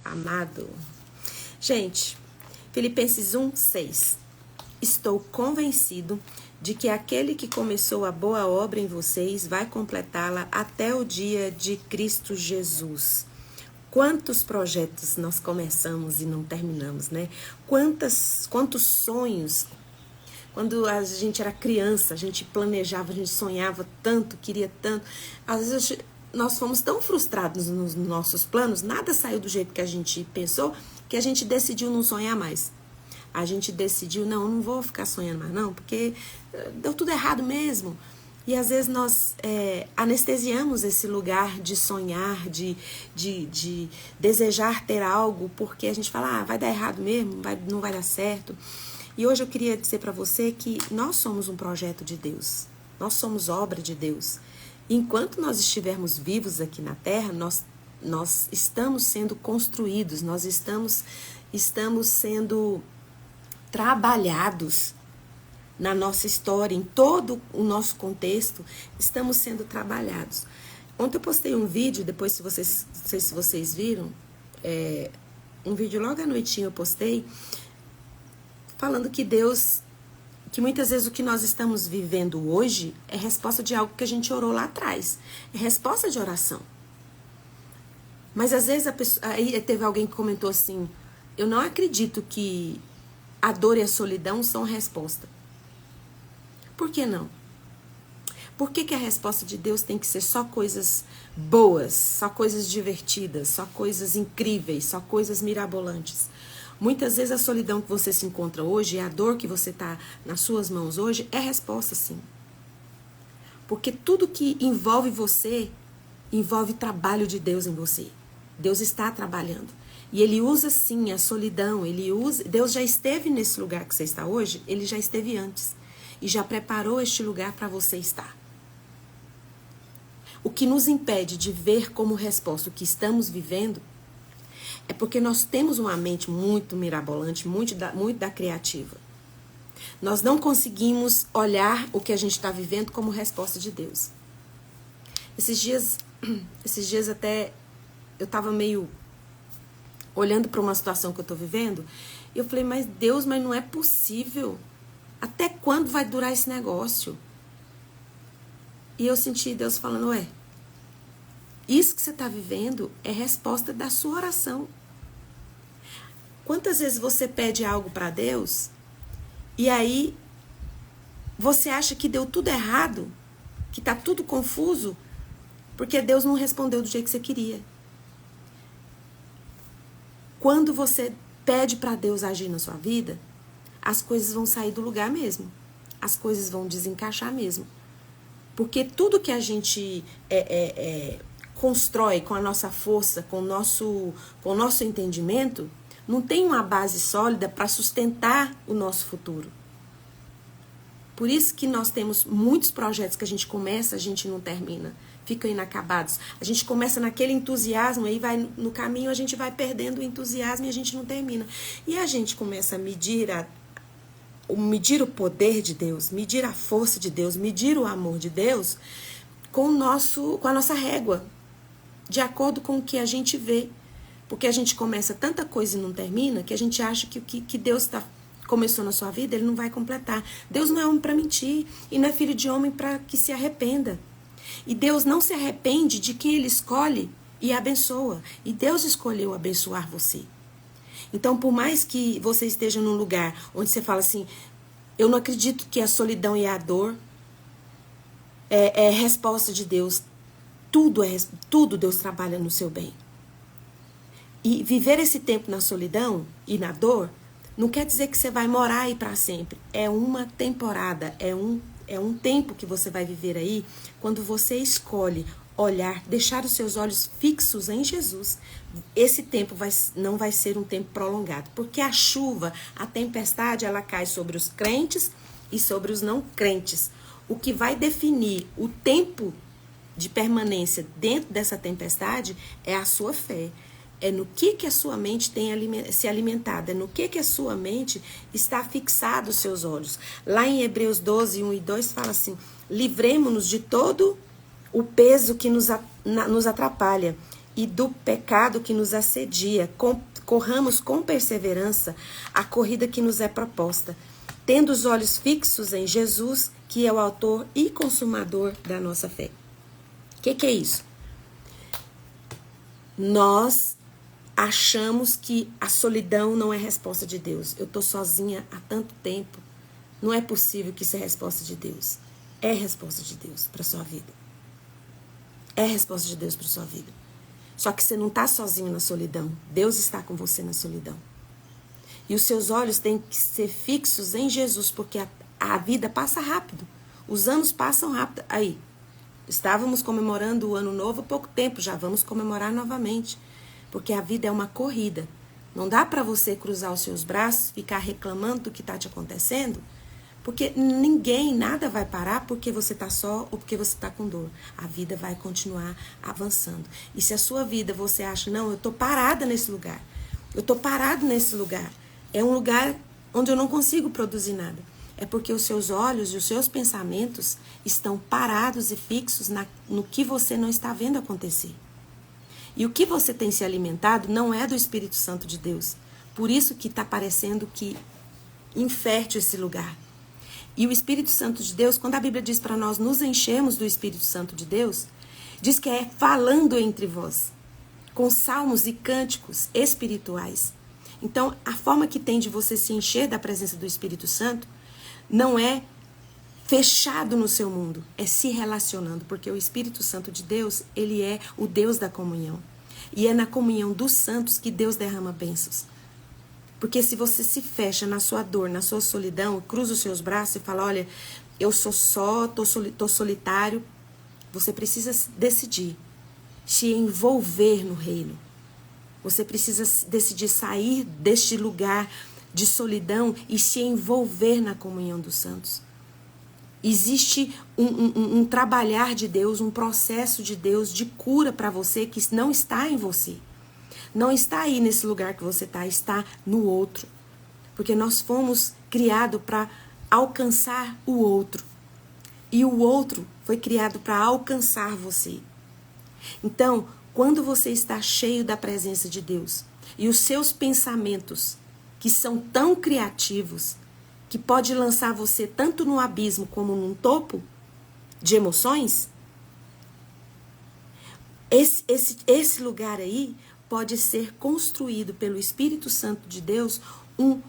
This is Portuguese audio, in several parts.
Amado. Gente, Filipenses 1:6. Estou convencido de que aquele que começou a boa obra em vocês vai completá-la até o dia de Cristo Jesus. Quantos projetos nós começamos e não terminamos, né? Quantos sonhos. Quando a gente era criança, a gente planejava, a gente sonhava tanto, queria tanto. Às vezes nós fomos tão frustrados nos nossos planos, nada saiu do jeito que a gente pensou, que a gente decidiu não sonhar mais. A gente decidiu, não vou ficar sonhando mais não, porque deu tudo errado mesmo. E às vezes nós anestesiamos esse lugar de sonhar, de desejar ter algo, porque a gente fala, vai dar errado mesmo, não vai dar certo. E hoje eu queria dizer para você que nós somos um projeto de Deus, nós somos obra de Deus. Enquanto nós estivermos vivos aqui na Terra, nós estamos sendo construídos, nós estamos sendo trabalhados na nossa história, em todo o nosso contexto, estamos sendo trabalhados. Ontem eu postei um vídeo, depois não sei se vocês viram, um vídeo logo à noitinha eu postei, falando que que muitas vezes o que nós estamos vivendo hoje é resposta de algo que a gente orou lá atrás, é resposta de oração. Mas às vezes aí teve alguém que comentou assim, eu não acredito que a dor e a solidão são resposta. Por que não? Por que a resposta de Deus tem que ser só coisas boas, só coisas divertidas, só coisas incríveis, só coisas mirabolantes? Muitas vezes a solidão que você se encontra hoje, a dor que você está nas suas mãos hoje, é resposta sim. Porque tudo que envolve você, envolve trabalho de Deus em você. Deus está trabalhando. E Ele usa sim a solidão, Deus já esteve nesse lugar que você está hoje, Ele já esteve antes. E já preparou este lugar para você estar. O que nos impede de ver como resposta o que estamos vivendo é porque nós temos uma mente muito mirabolante, muito da criativa. Nós não conseguimos olhar o que a gente está vivendo como resposta de Deus. Esses dias até eu estava meio olhando para uma situação que eu estou vivendo, e eu falei, mas Deus, mas não é possível. Até quando vai durar esse negócio? E eu senti Deus falando, isso que você está vivendo é resposta da sua oração. Quantas vezes você pede algo para Deus e aí você acha que deu tudo errado, que está tudo confuso, porque Deus não respondeu do jeito que você queria. Quando você pede para Deus agir na sua vida, as coisas vão sair do lugar mesmo. As coisas vão desencaixar mesmo. Porque tudo que a gente constrói com a nossa força, com o nosso entendimento, não tem uma base sólida para sustentar o nosso futuro. Por isso que nós temos muitos projetos que a gente começa, a gente não termina. Ficam inacabados. A gente começa naquele entusiasmo, aí vai no caminho, a gente vai perdendo o entusiasmo e a gente não termina. E a gente começa a medir o poder de Deus, medir a força de Deus, medir o amor de Deus com a nossa régua, de acordo com o que a gente vê. Porque a gente começa tanta coisa e não termina, que a gente acha que o que Deus começou na sua vida, Ele não vai completar. Deus não é homem para mentir, e não é filho de homem para que se arrependa. E Deus não se arrepende de quem Ele escolhe e abençoa. E Deus escolheu abençoar você. Então, por mais que você esteja num lugar onde você fala assim, eu não acredito que a solidão e a dor é resposta de Deus. Tudo Deus trabalha no seu bem. E viver esse tempo na solidão e na dor não quer dizer que você vai morar aí para sempre. É uma temporada, é um tempo que você vai viver aí quando você escolhe olhar, deixar os seus olhos fixos em Jesus. Esse tempo não vai ser um tempo prolongado, porque a chuva, a tempestade, ela cai sobre os crentes e sobre os não crentes. O que vai definir o tempo de permanência dentro dessa tempestade é a sua fé. É no que a sua mente tem se alimentado, é no que a sua mente está fixado os seus olhos. Lá em Hebreus 12, 1 e 2 fala assim, livremo-nos de todo o peso que nos atrapalha e do pecado que nos assedia. Corramos com perseverança a corrida que nos é proposta, tendo os olhos fixos em Jesus, que é o autor e consumador da nossa fé. O que é isso? Nós achamos que a solidão não é resposta de Deus. Eu estou sozinha há tanto tempo. Não é possível que isso é resposta de Deus. É resposta de Deus para a sua vida. É resposta de Deus para a sua vida. Só que você não está sozinho na solidão. Deus está com você na solidão. E os seus olhos têm que ser fixos em Jesus, porque a vida passa rápido. Os anos passam rápido. Aí, estávamos comemorando o Ano Novo há pouco tempo, já vamos comemorar novamente. Porque a vida é uma corrida. Não dá para você cruzar os seus braços, ficar reclamando do que está te acontecendo, porque nada vai parar porque você está só ou porque você está com dor. A vida vai continuar avançando. E se a sua vida você acha, não, eu estou parada nesse lugar. Eu estou parado nesse lugar. É um lugar onde eu não consigo produzir nada. É porque os seus olhos e os seus pensamentos estão parados e fixos no que você não está vendo acontecer. E o que você tem se alimentado não é do Espírito Santo de Deus. Por isso que está parecendo que infértil esse lugar. E o Espírito Santo de Deus, quando a Bíblia diz para nós nos enchermos do Espírito Santo de Deus, diz que é falando entre vós, com salmos e cânticos espirituais. Então, a forma que tem de você se encher da presença do Espírito Santo não é fechado no seu mundo, é se relacionando, porque o Espírito Santo de Deus, ele é o Deus da comunhão. E é na comunhão dos santos que Deus derrama bênçãos. Porque se você se fecha na sua dor, na sua solidão, cruza os seus braços e fala, olha, eu sou só, tô solitário, você precisa decidir se envolver no reino. Você precisa decidir sair deste lugar de solidão e se envolver na comunhão dos santos. Existe um trabalhar de Deus, um processo de Deus de cura para você que não está em você. Não está aí nesse lugar que você está no outro. Porque nós fomos criados para alcançar o outro. E o outro foi criado para alcançar você. Então, quando você está cheio da presença de Deus e os seus pensamentos, que são tão criativos, que pode lançar você tanto no abismo como num topo de emoções, esse lugar aí pode ser construído pelo Espírito Santo de Deus um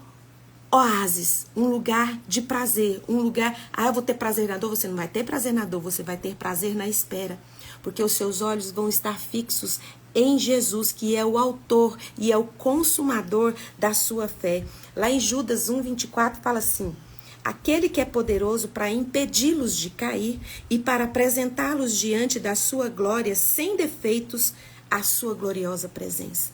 oásis, um lugar de prazer, um lugar, eu vou ter prazer na dor, você não vai ter prazer na dor, você vai ter prazer na espera, porque os seus olhos vão estar fixos em Jesus, que é o autor e é o consumador da sua fé. Lá em Judas 1:24 fala assim, aquele que é poderoso para impedi-los de cair e para apresentá-los diante da sua glória sem defeitos à sua gloriosa presença.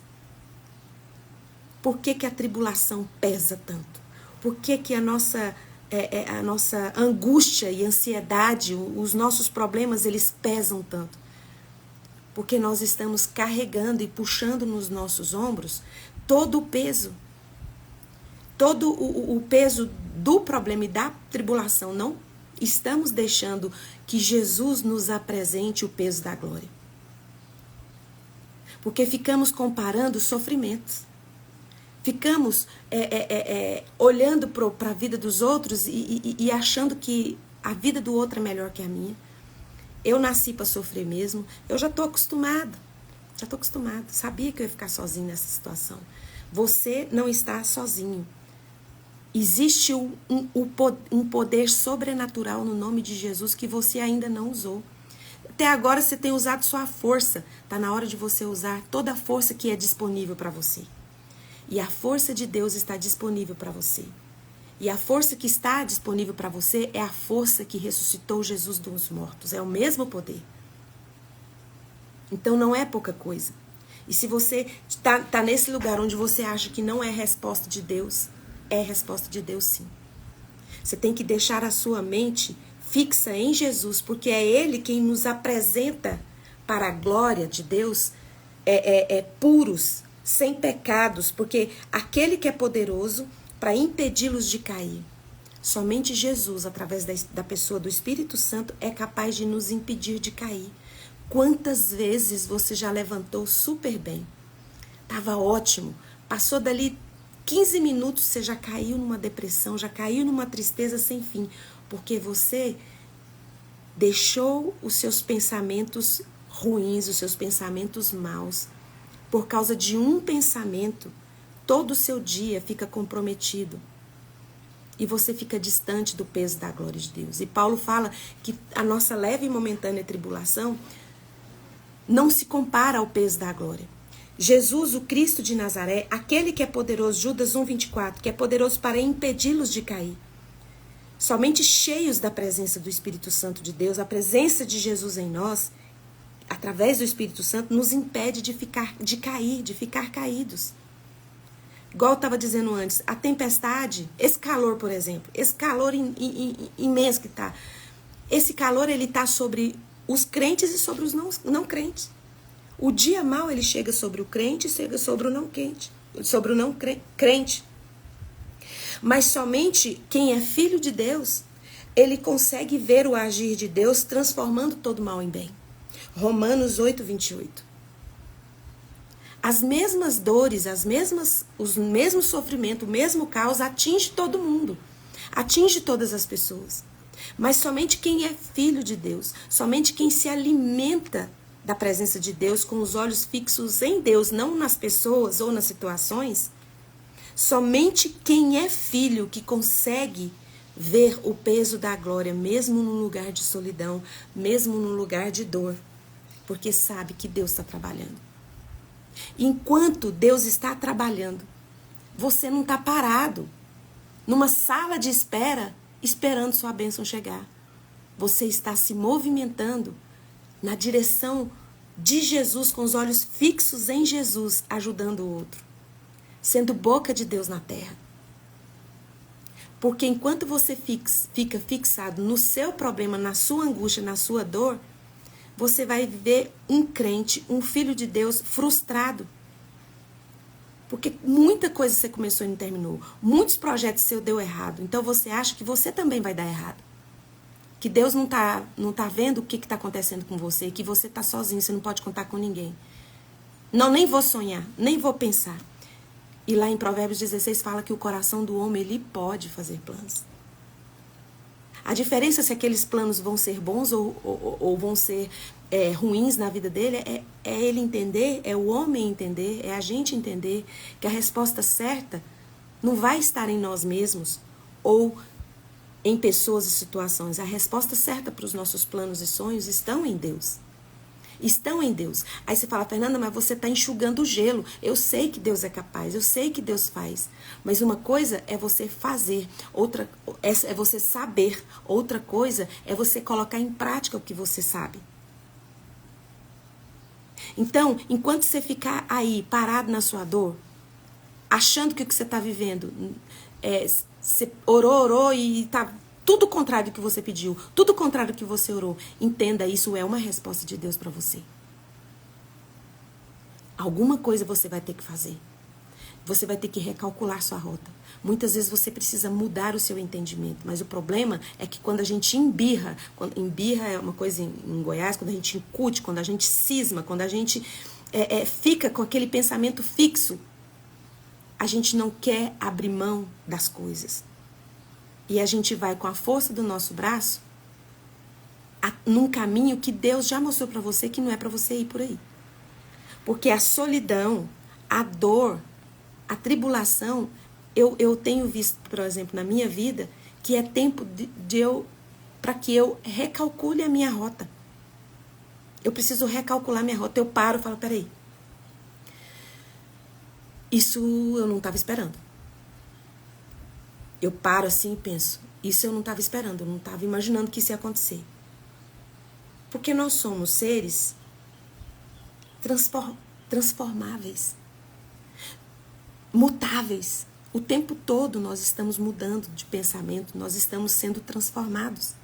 Por que a tribulação pesa tanto? Por que a nossa angústia e ansiedade, os nossos problemas, eles pesam tanto? Porque nós estamos carregando e puxando nos nossos ombros todo o peso. Todo o peso do problema e da tribulação. Não estamos deixando que Jesus nos apresente o peso da glória. Porque ficamos comparando sofrimentos. Ficamos olhando para a vida dos outros e achando que a vida do outro é melhor que a minha. Eu nasci para sofrer mesmo. Eu já estou acostumado. Sabia que eu ia ficar sozinho nessa situação. Você não está sozinho. Existe um poder sobrenatural no nome de Jesus que você ainda não usou. Até agora você tem usado sua força. Está na hora de você usar toda a força que é disponível para você. E a força de Deus está disponível para você. E a força que está disponível para você é a força que ressuscitou Jesus dos mortos. É o mesmo poder. Então não é pouca coisa. E se você está nesse lugar onde você acha que não é resposta de Deus, é resposta de Deus sim. Você tem que deixar a sua mente fixa em Jesus, porque é Ele quem nos apresenta para a glória de Deus puros, sem pecados, porque aquele que é poderoso para impedi-los de cair. Somente Jesus, através da pessoa do Espírito Santo, é capaz de nos impedir de cair. Quantas vezes você já levantou super bem? Tava ótimo. Passou dali 15 minutos, você já caiu numa depressão, já caiu numa tristeza sem fim. Porque você deixou os seus pensamentos ruins, os seus pensamentos maus. Por causa de um pensamento, todo o seu dia fica comprometido. E você fica distante do peso da glória de Deus. E Paulo fala que a nossa leve e momentânea tribulação não se compara ao peso da glória. Jesus, o Cristo de Nazaré, aquele que é poderoso, Judas 1,24, que é poderoso para impedi-los de cair. Somente cheios da presença do Espírito Santo de Deus, a presença de Jesus em nós, através do Espírito Santo, nos impede de cair, de ficar caídos. Igual eu estava dizendo antes, a tempestade, esse calor, por exemplo, esse calor imenso que está, esse calor ele está sobre os crentes e sobre os não crentes. O dia mau ele chega sobre o crente e chega sobre o não crente, sobre o não crente. Mas somente quem é filho de Deus, ele consegue ver o agir de Deus transformando todo mal em bem. Romanos 8:28. As mesmas dores, os mesmos sofrimentos, o mesmo caos atinge todo mundo. Atinge todas as pessoas. Mas somente quem é filho de Deus, somente quem se alimenta da presença de Deus com os olhos fixos em Deus, não nas pessoas ou nas situações, somente quem é filho que consegue ver o peso da glória, mesmo num lugar de solidão, mesmo num lugar de dor, porque sabe que Deus está trabalhando. Enquanto Deus está trabalhando, você não está parado numa sala de espera, esperando sua bênção chegar. Você está se movimentando na direção de Jesus, com os olhos fixos em Jesus, ajudando o outro, sendo boca de Deus na terra. Porque enquanto você fica fixado no seu problema, na sua angústia, na sua dor, você vai viver um crente, um filho de Deus frustrado. Porque muita coisa você começou e não terminou. Muitos projetos seus deu errado. Então você acha que você também vai dar errado. Que Deus não tá vendo o que está acontecendo com você. Que você está sozinho, você não pode contar com ninguém. Não, nem vou sonhar, nem vou pensar. E lá em Provérbios 16 fala que o coração do homem, ele pode fazer planos. A diferença se aqueles planos vão ser bons ou vão ser ruins na vida dele é ele entender, é o homem entender, é a gente entender que a resposta certa não vai estar em nós mesmos ou em pessoas e situações. A resposta certa para os nossos planos e sonhos estão em Deus. Estão em Deus. Aí você fala, Fernanda, mas você está enxugando o gelo. Eu sei que Deus é capaz, eu sei que Deus faz. Mas uma coisa é você fazer, outra é você saber. Outra coisa é você colocar em prática o que você sabe. Então, enquanto você ficar aí parado na sua dor, achando que o que você está vivendo, você orou e está tudo contrário do que você pediu, tudo contrário do que você orou. Entenda, isso é uma resposta de Deus para você. Alguma coisa você vai ter que fazer. Você vai ter que recalcular sua rota. Muitas vezes você precisa mudar o seu entendimento. Mas o problema é que quando a gente embirra é uma coisa em Goiás, quando a gente incute, quando a gente cisma, quando a gente fica com aquele pensamento fixo, a gente não quer abrir mão das coisas. E a gente vai com a força do nosso braço num caminho que Deus já mostrou para você que não é para você ir por aí. Porque a solidão, a dor, a tribulação, eu tenho visto, por exemplo, na minha vida, que é tempo para que eu recalcule a minha rota. Eu preciso recalcular minha rota. Eu paro e falo, peraí. Isso eu não estava esperando. Eu paro assim e penso, isso eu não estava esperando, eu não estava imaginando que isso ia acontecer. Porque nós somos seres transformáveis, mutáveis. O tempo todo nós estamos mudando de pensamento, nós estamos sendo transformados.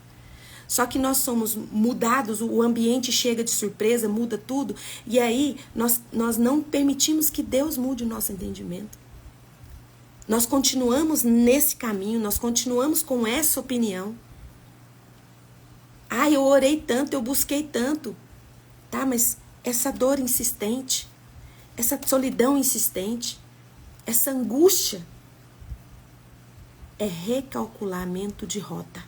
Só que nós somos mudados, o ambiente chega de surpresa, muda tudo, e aí nós não permitimos que Deus mude o nosso entendimento. Nós continuamos nesse caminho, nós continuamos com essa opinião. Eu orei tanto, eu busquei tanto. Tá, mas essa dor insistente, essa solidão insistente, essa angústia é recalculamento de rota.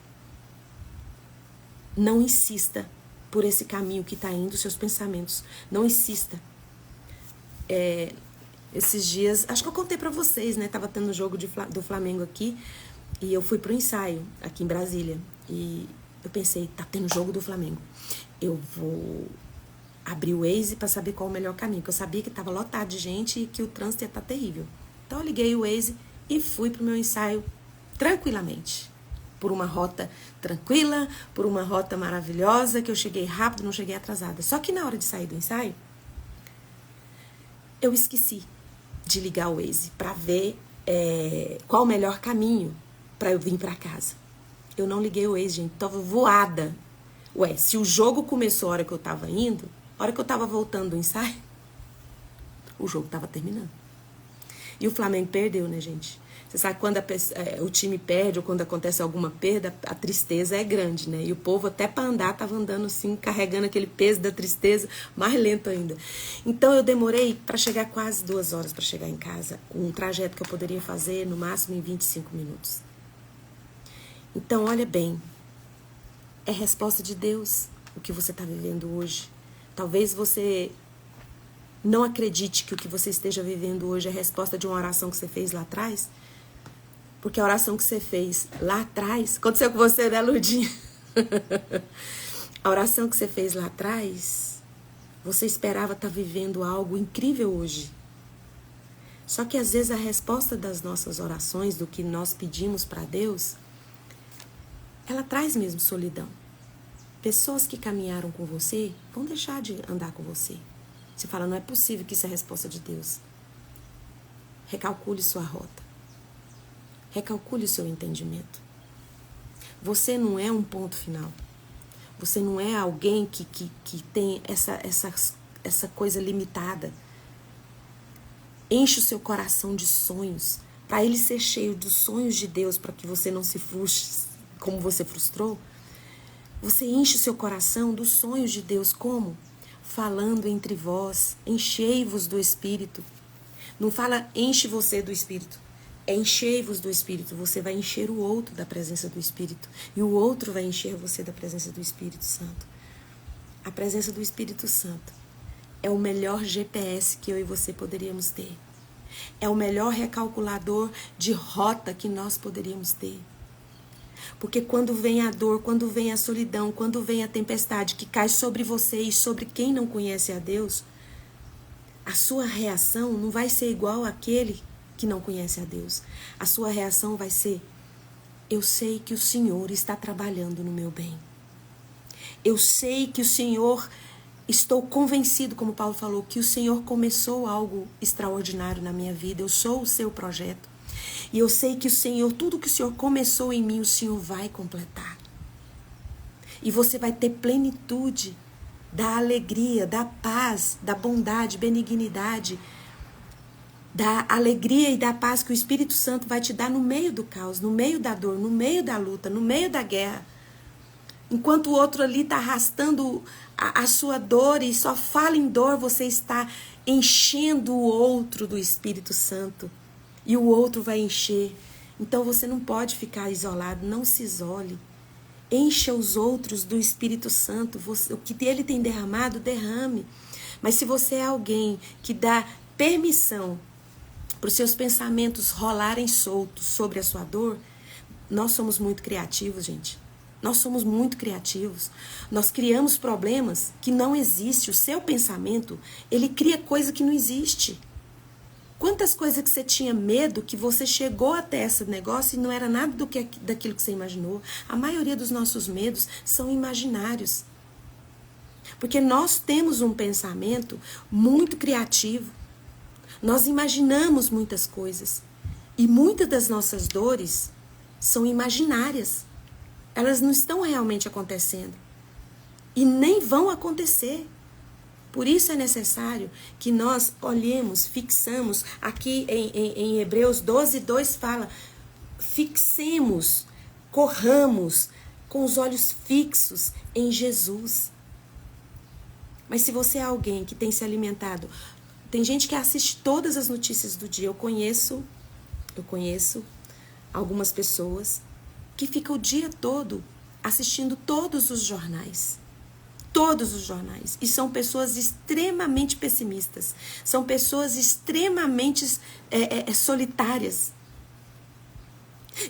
Não insista por esse caminho que está indo os seus pensamentos. Não insista. Esses dias, acho que eu contei pra vocês, né? Tava tendo um jogo do Flamengo aqui e eu fui pro ensaio aqui em Brasília. E eu pensei, tá tendo jogo do Flamengo. Eu vou abrir o Waze pra saber qual é o melhor caminho. Porque eu sabia que tava lotado de gente e que o trânsito ia estar terrível. Então eu liguei o Waze e fui pro meu ensaio tranquilamente. Por uma rota tranquila, por uma rota maravilhosa, que eu cheguei rápido, não cheguei atrasada. Só que na hora de sair do ensaio, eu esqueci de ligar o Waze para ver qual o melhor caminho para eu vir para casa. Eu não liguei o Waze, gente, tava voada. Ué, se o jogo começou a hora que eu tava indo, a hora que eu tava voltando do ensaio, o jogo tava terminando. E o Flamengo perdeu, né, gente? Você sabe, quando o time perde ou quando acontece alguma perda, a tristeza é grande, né? E o povo até para andar tava andando assim, carregando aquele peso da tristeza, mais lento ainda. Então eu demorei para chegar quase 2 horas para chegar em casa, um trajeto que eu poderia fazer no máximo em 25 minutos. Então, olha bem, é resposta de Deus o que você está vivendo hoje. Talvez você não acredite que o que você esteja vivendo hoje é resposta de uma oração que você fez lá atrás. Porque a oração que você fez lá atrás... Aconteceu com você, né, Lurdinha? A oração que você fez lá atrás, você esperava estar vivendo algo incrível hoje. Só que às vezes a resposta das nossas orações, do que nós pedimos para Deus, ela traz mesmo solidão. Pessoas que caminharam com você vão deixar de andar com você. Você fala, não é possível que isso é a resposta de Deus. Recalcule sua rota. Recalcule o seu entendimento. Você não é um ponto final. Você não é alguém que tem essa coisa limitada. Enche o seu coração de sonhos, para ele ser cheio dos sonhos de Deus, para que você não se frustre como você frustrou. Você enche o seu coração dos sonhos de Deus, como? Falando entre vós, enchei-vos do Espírito. Não fala enche você do Espírito. É enchei-vos do Espírito. Você vai encher o outro da presença do Espírito. E o outro vai encher você da presença do Espírito Santo. A presença do Espírito Santo é o melhor GPS que eu e você poderíamos ter. É o melhor recalculador de rota que nós poderíamos ter. Porque quando vem a dor, quando vem a solidão, quando vem a tempestade que cai sobre você e sobre quem não conhece a Deus, a sua reação não vai ser igual àquele que não conhece a Deus. A sua reação vai ser: eu sei que o Senhor está trabalhando no meu bem. Eu sei que o Senhor, estou convencido, como Paulo falou, que o Senhor começou algo extraordinário na minha vida. Eu sou o seu projeto. E eu sei que o Senhor, tudo que o Senhor começou em mim, o Senhor vai completar. E você vai ter plenitude da alegria, da paz, da bondade, benignidade, da alegria e da paz que o Espírito Santo vai te dar no meio do caos, no meio da dor, no meio da luta, no meio da guerra. Enquanto o outro ali está arrastando a sua dor e só fala em dor, você está enchendo o outro do Espírito Santo. E o outro vai encher. Então você não pode ficar isolado, não se isole. Encha os outros do Espírito Santo. O que ele tem derramado, derrame. Mas se você é alguém que dá permissão para os seus pensamentos rolarem soltos sobre a sua dor, nós somos muito criativos, gente. Nós somos muito criativos. Nós criamos problemas que não existem. O seu pensamento, ele cria coisa que não existe. Quantas coisas que você tinha medo, que você chegou até esse negócio e não era nada daquilo que você imaginou. A maioria dos nossos medos são imaginários. Porque nós temos um pensamento muito criativo. Nós imaginamos muitas coisas. E muitas das nossas dores são imaginárias. Elas não estão realmente acontecendo. E nem vão acontecer. Por isso é necessário que nós olhemos, fixamos, aqui em Hebreus 12:2 fala, fixemos, corramos com os olhos fixos em Jesus. Mas se você é alguém que tem se alimentado, tem gente que assiste todas as notícias do dia. Eu conheço algumas pessoas que ficam o dia todo assistindo todos os jornais. Todos os jornais. E são pessoas extremamente pessimistas. São pessoas extremamente solitárias.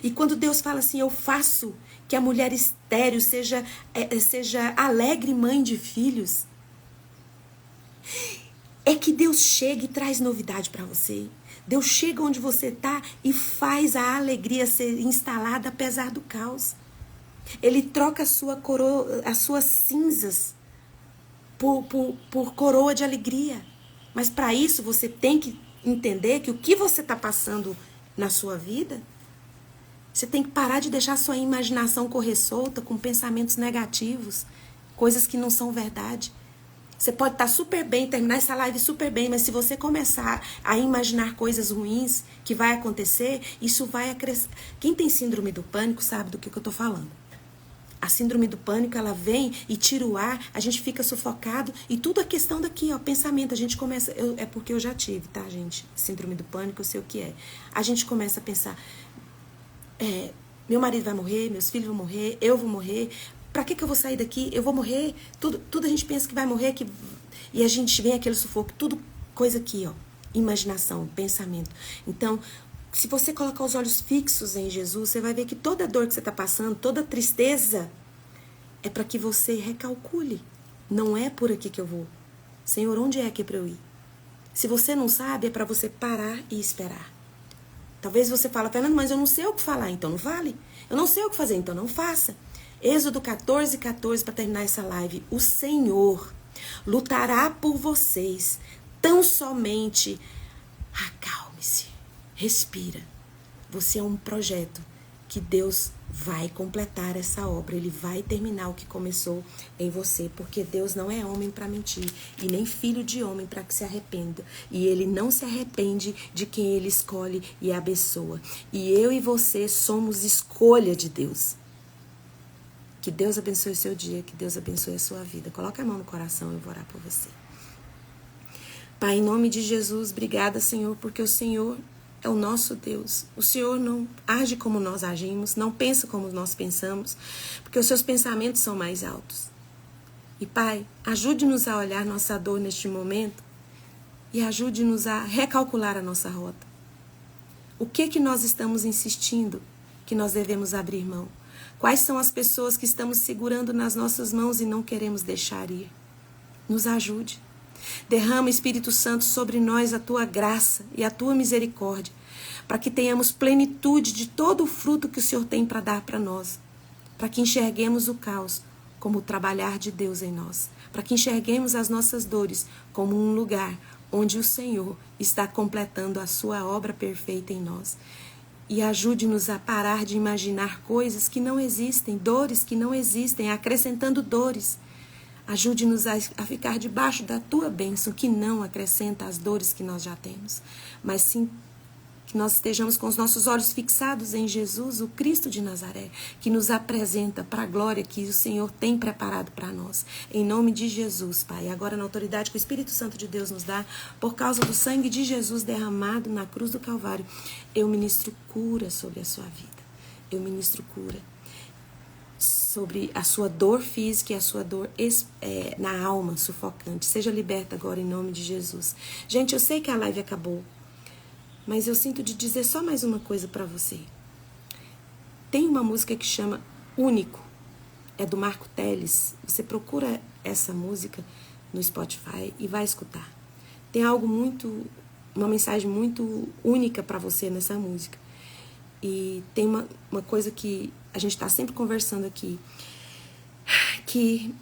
E quando Deus fala assim, eu faço que a mulher estéril seja alegre mãe de filhos, é que Deus chega e traz novidade para você. Deus chega onde você está e faz a alegria ser instalada apesar do caos. Ele troca as suas cinzas por coroa de alegria. Mas para isso você tem que entender que o que você está passando na sua vida, você tem que parar de deixar a sua imaginação correr solta com pensamentos negativos, coisas que não são verdade. Você pode estar super bem, terminar essa live super bem, mas se você começar a imaginar coisas ruins que vai acontecer, isso vai acrescer. Quem tem síndrome do pânico sabe do que eu estou falando. A síndrome do pânico, ela vem e tira o ar, a gente fica sufocado e tudo é questão daqui, ó, pensamento. A gente começa, é porque eu já tive, tá, gente? Síndrome do pânico, eu sei o que é. A gente começa a pensar, meu marido vai morrer, meus filhos vão morrer, eu vou morrer. Pra que eu vou sair daqui? Eu vou morrer? Tudo a gente pensa que vai morrer, e a gente vem aquele sufoco, tudo coisa aqui, ó. Imaginação, pensamento. Então, se você colocar os olhos fixos em Jesus, você vai ver que toda dor que você está passando, toda tristeza, é para que você recalcule. Não é por aqui que eu vou. Senhor, onde é que é para eu ir? Se você não sabe, é para você parar e esperar. Talvez você fale, Fernando, mas eu não sei o que falar, então não fale. Eu não sei o que fazer, então não faça. Êxodo 14:14, para terminar essa live. O Senhor lutará por vocês. Tão somente acalme-se. Respira. Você é um projeto que Deus vai completar essa obra. Ele vai terminar o que começou em você. Porque Deus não é homem para mentir. E nem filho de homem para que se arrependa. E Ele não se arrepende de quem Ele escolhe e abençoa. E eu e você somos escolha de Deus. Que Deus abençoe o seu dia. Que Deus abençoe a sua vida. Coloca a mão no coração e eu vou orar por você. Pai, em nome de Jesus, obrigada, Senhor, porque o Senhor é o nosso Deus. O Senhor não age como nós agimos, não pensa como nós pensamos, porque os seus pensamentos são mais altos. E Pai, ajude-nos a olhar nossa dor neste momento e ajude-nos a recalcular a nossa rota. O que nós estamos insistindo que nós devemos abrir mão? Quais são as pessoas que estamos segurando nas nossas mãos e não queremos deixar ir? Nos ajude. Derrama, Espírito Santo, sobre nós a tua graça e a tua misericórdia, para que tenhamos plenitude de todo o fruto que o Senhor tem para dar para nós, para que enxerguemos o caos como o trabalhar de Deus em nós, para que enxerguemos as nossas dores como um lugar onde o Senhor está completando a sua obra perfeita em nós. E ajude-nos a parar de imaginar coisas que não existem, dores que não existem, acrescentando dores. Ajude-nos a ficar debaixo da tua bênção, que não acrescenta as dores que nós já temos, mas sim que nós estejamos com os nossos olhos fixados em Jesus, o Cristo de Nazaré, que nos apresenta para a glória que o Senhor tem preparado para nós. Em nome de Jesus, Pai. Agora, na autoridade que o Espírito Santo de Deus nos dá, por causa do sangue de Jesus derramado na cruz do Calvário, eu ministro cura sobre a sua vida. Eu ministro cura sobre a sua dor física e a sua dor na alma sufocante. Seja liberta agora em nome de Jesus. Gente, eu sei que a live acabou, mas eu sinto de dizer só mais uma coisa para você. Tem uma música que chama Único, é do Marco Teles. Você procura essa música no Spotify e vai escutar. Tem uma mensagem muito única para você nessa música. E tem uma coisa que a gente está sempre conversando aqui, que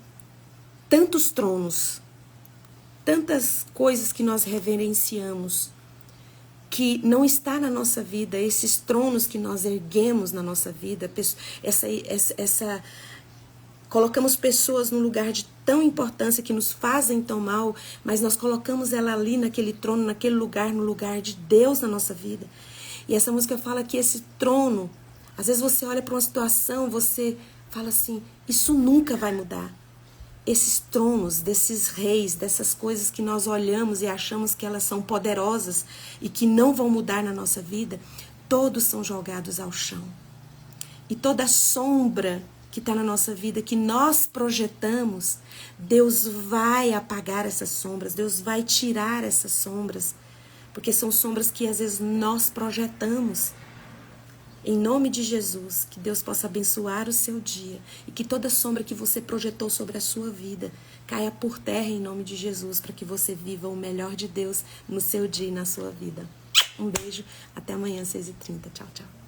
tantos tronos, tantas coisas que nós reverenciamos, que não está na nossa vida, esses tronos que nós erguemos na nossa vida, colocamos pessoas num lugar de tão importância que nos fazem tão mal, mas nós colocamos ela ali naquele trono, naquele lugar, no lugar de Deus na nossa vida. E essa música fala que esse trono, às vezes você olha para uma situação, você fala assim, isso nunca vai mudar. esses tronos, desses reis, dessas coisas que nós olhamos e achamos que elas são poderosas e que não vão mudar na nossa vida, todos são jogados ao chão. E toda sombra que está na nossa vida, que nós projetamos, Deus vai apagar essas sombras, Deus vai tirar essas sombras, porque são sombras que às vezes nós projetamos. Em nome de Jesus, que Deus possa abençoar o seu dia e que toda sombra que você projetou sobre a sua vida caia por terra em nome de Jesus, para que você viva o melhor de Deus no seu dia e na sua vida. Um beijo, até amanhã, 6h30. Tchau, tchau.